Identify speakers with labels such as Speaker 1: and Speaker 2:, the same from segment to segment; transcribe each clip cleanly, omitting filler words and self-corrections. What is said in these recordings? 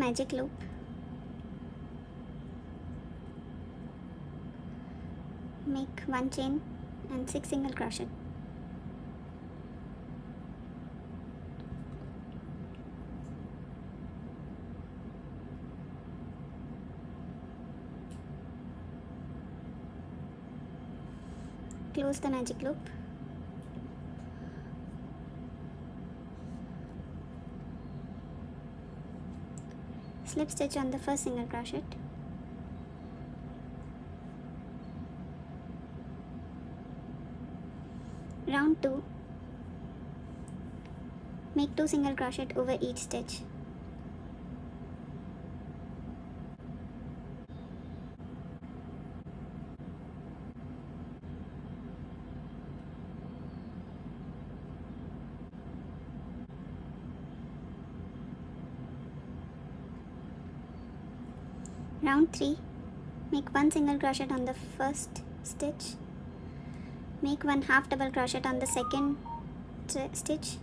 Speaker 1: magic loop, make 1 chain and 6 single crochet. Close the magic loop. Slip stitch on the first single crochet. Round 2, make 2 single crochet over each stitch. Round 3, make 1 single crochet on the first stitch, make 1 half double crochet on the second stitch,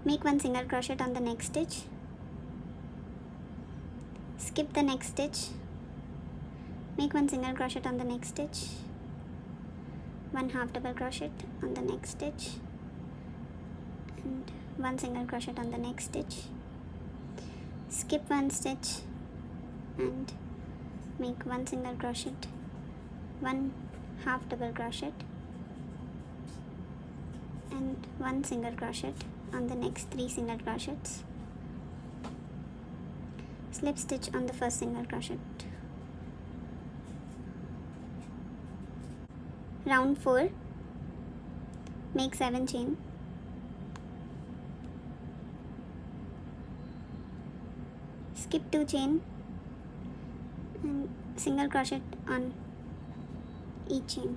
Speaker 1: make 1 single crochet on the next stitch, skip the next stitch, make 1 single crochet on the next stitch, 1 half double crochet on the next stitch, and 1 single crochet on the next stitch, skip 1 stitch and make 1 single crochet, 1 half double crochet and 1 single crochet on the next 3 single crochets. Slip stitch on the first single crochet. Round 4, make 7 chain, skip 2 chain and single crochet on each chain.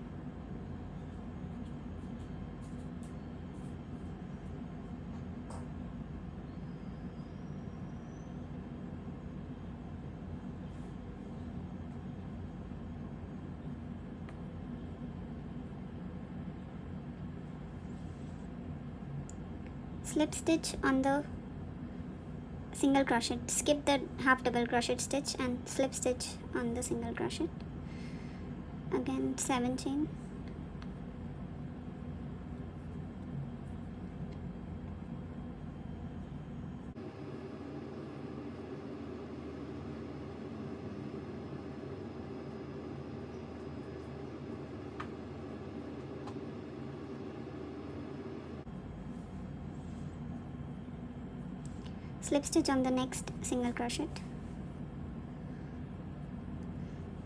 Speaker 1: Slip stitch on the single crochet, skip the half double crochet stitch and slip stitch on the single crochet. Again 7 chain, slip stitch on the next single crochet,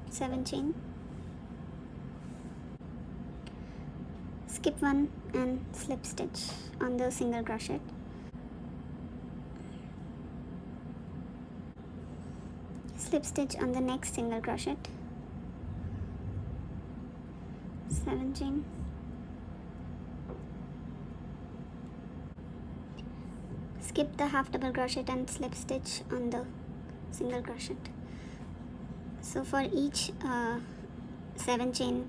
Speaker 1: 7 chain, skip 1 and slip stitch on the single crochet, slip stitch on the next single crochet, 7 chain, skip the half double crochet and slip stitch on the single crochet. So for each 7 chain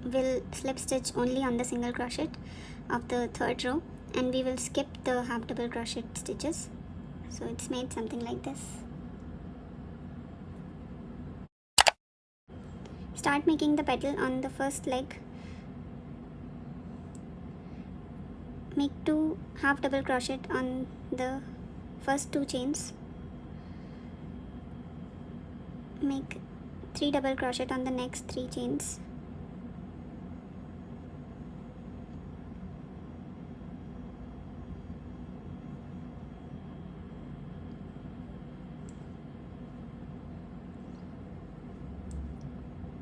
Speaker 1: we'll slip stitch only on the single crochet of the third row and we will skip the half double crochet stitches. So it's made something like this. Start making the petal on the first leg. Make 2 half double crochet on the first 2 chains, make 3 double crochet on the next 3 chains,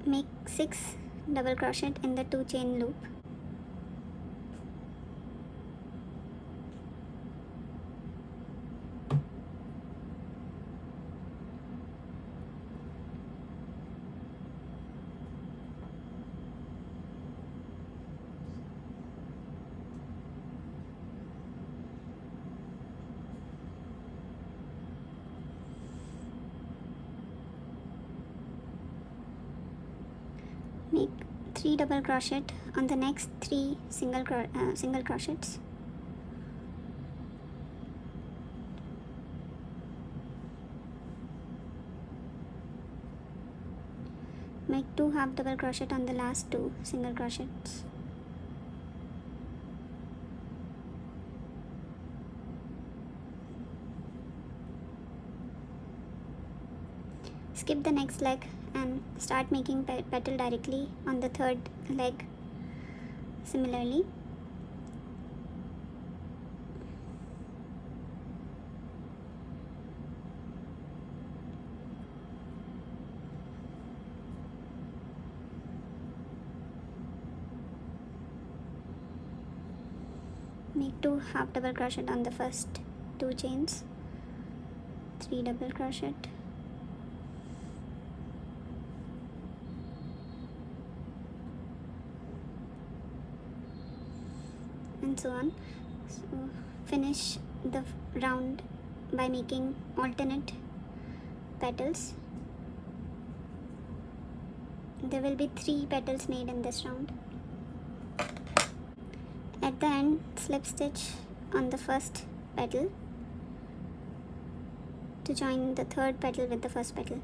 Speaker 1: make 6 double crochet in the 2 chain loop, make 3 double crochet on the next 3 single crochets, Make 2 half double crochet on the last 2 single crochets. Skip the next leg and start making petal directly on the third leg similarly. Make 2 half double crochet on the first 2 chains, 3 double crochet, and so on. So finish the round by making alternate petals. There will be 3 petals made in this round. At the end, slip stitch on the first petal to join the third petal with the first petal.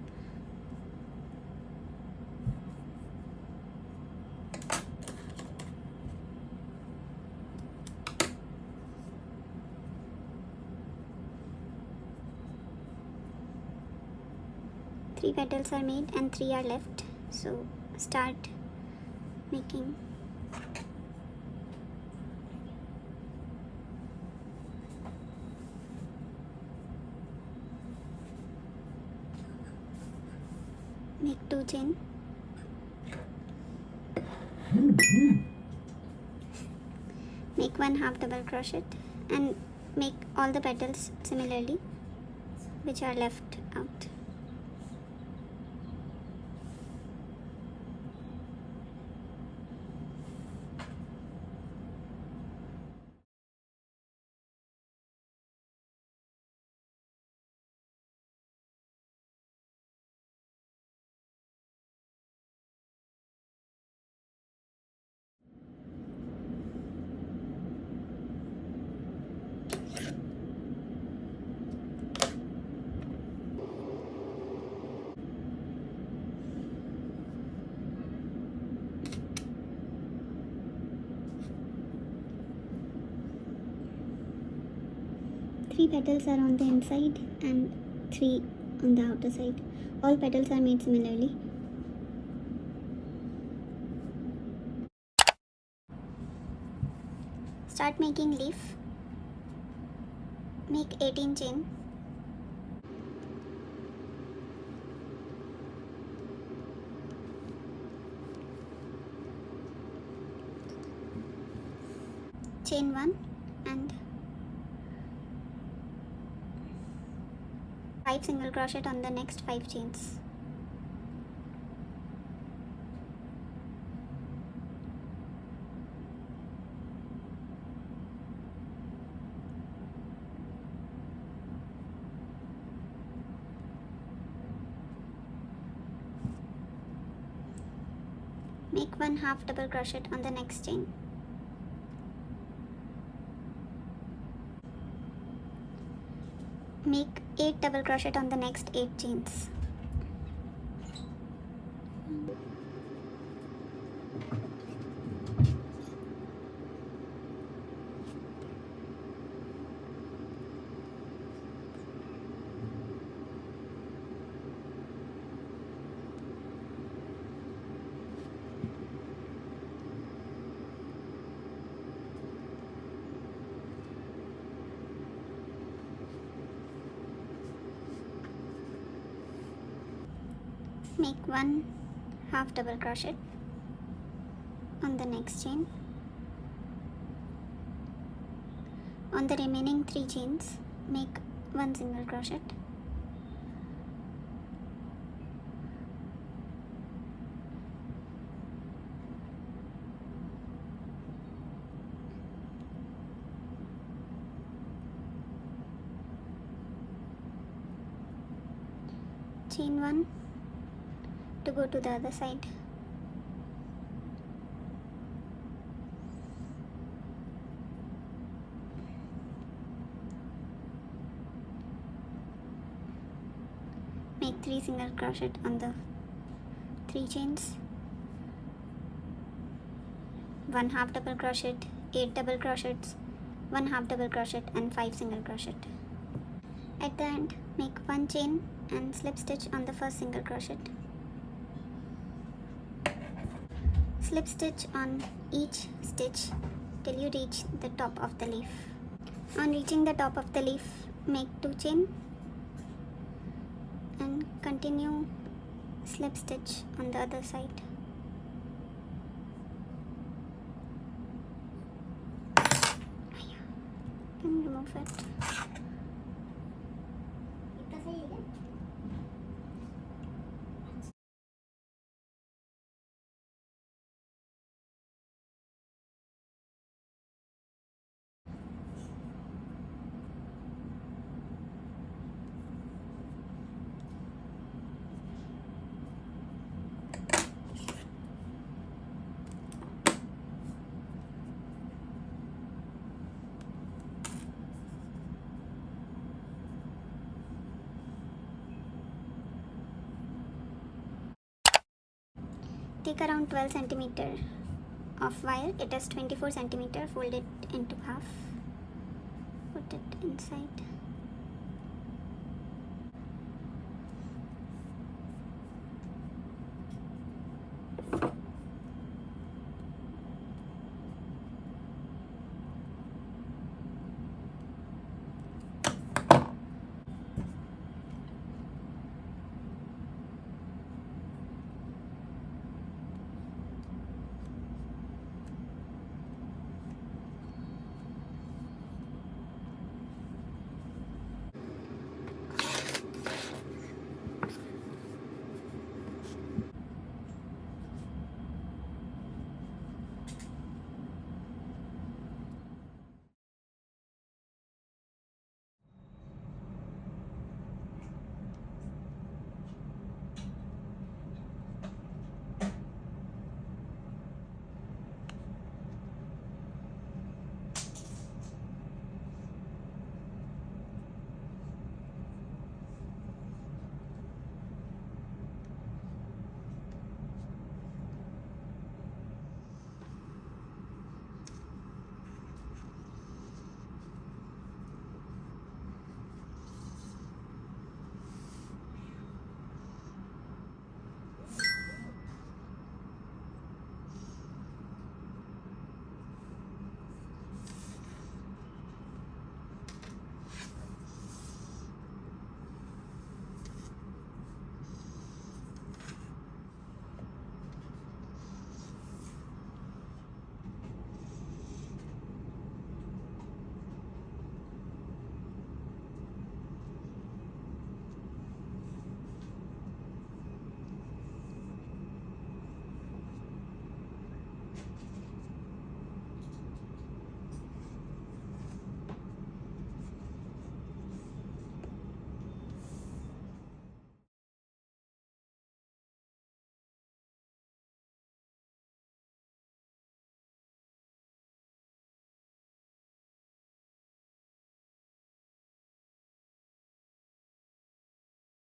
Speaker 1: Three petals are made and 3 are left, so start making. Make 2 chain, make 1 half double crochet and make all the petals similarly which are left out. Three petals are on the inside and 3 on the outer side. All petals are made similarly. Start making leaf. Make 18 chain. Chain 1 and 5 single crochet on the next 5 chains. Make 1 half double crochet on the next chain. Make 8 double crochet on the next 8 chains. Make 1 half double crochet on the next chain. On the remaining 3 chains, make 1 single crochet. Chain 1 to go to the other side. Make 3 single crochet on the 3 chains, 1 half double crochet, 8 double crochets, 1 half double crochet and 5 single crochet. At the end, make 1 chain and slip stitch on the first single crochet. Slip stitch on each stitch till you reach the top of the leaf. On reaching the top of the leaf, make 2 chain and continue slip stitch on the other side. Can remove it. Take around 12 cm of wire. It is 24 cm. Fold it into half. Put it inside.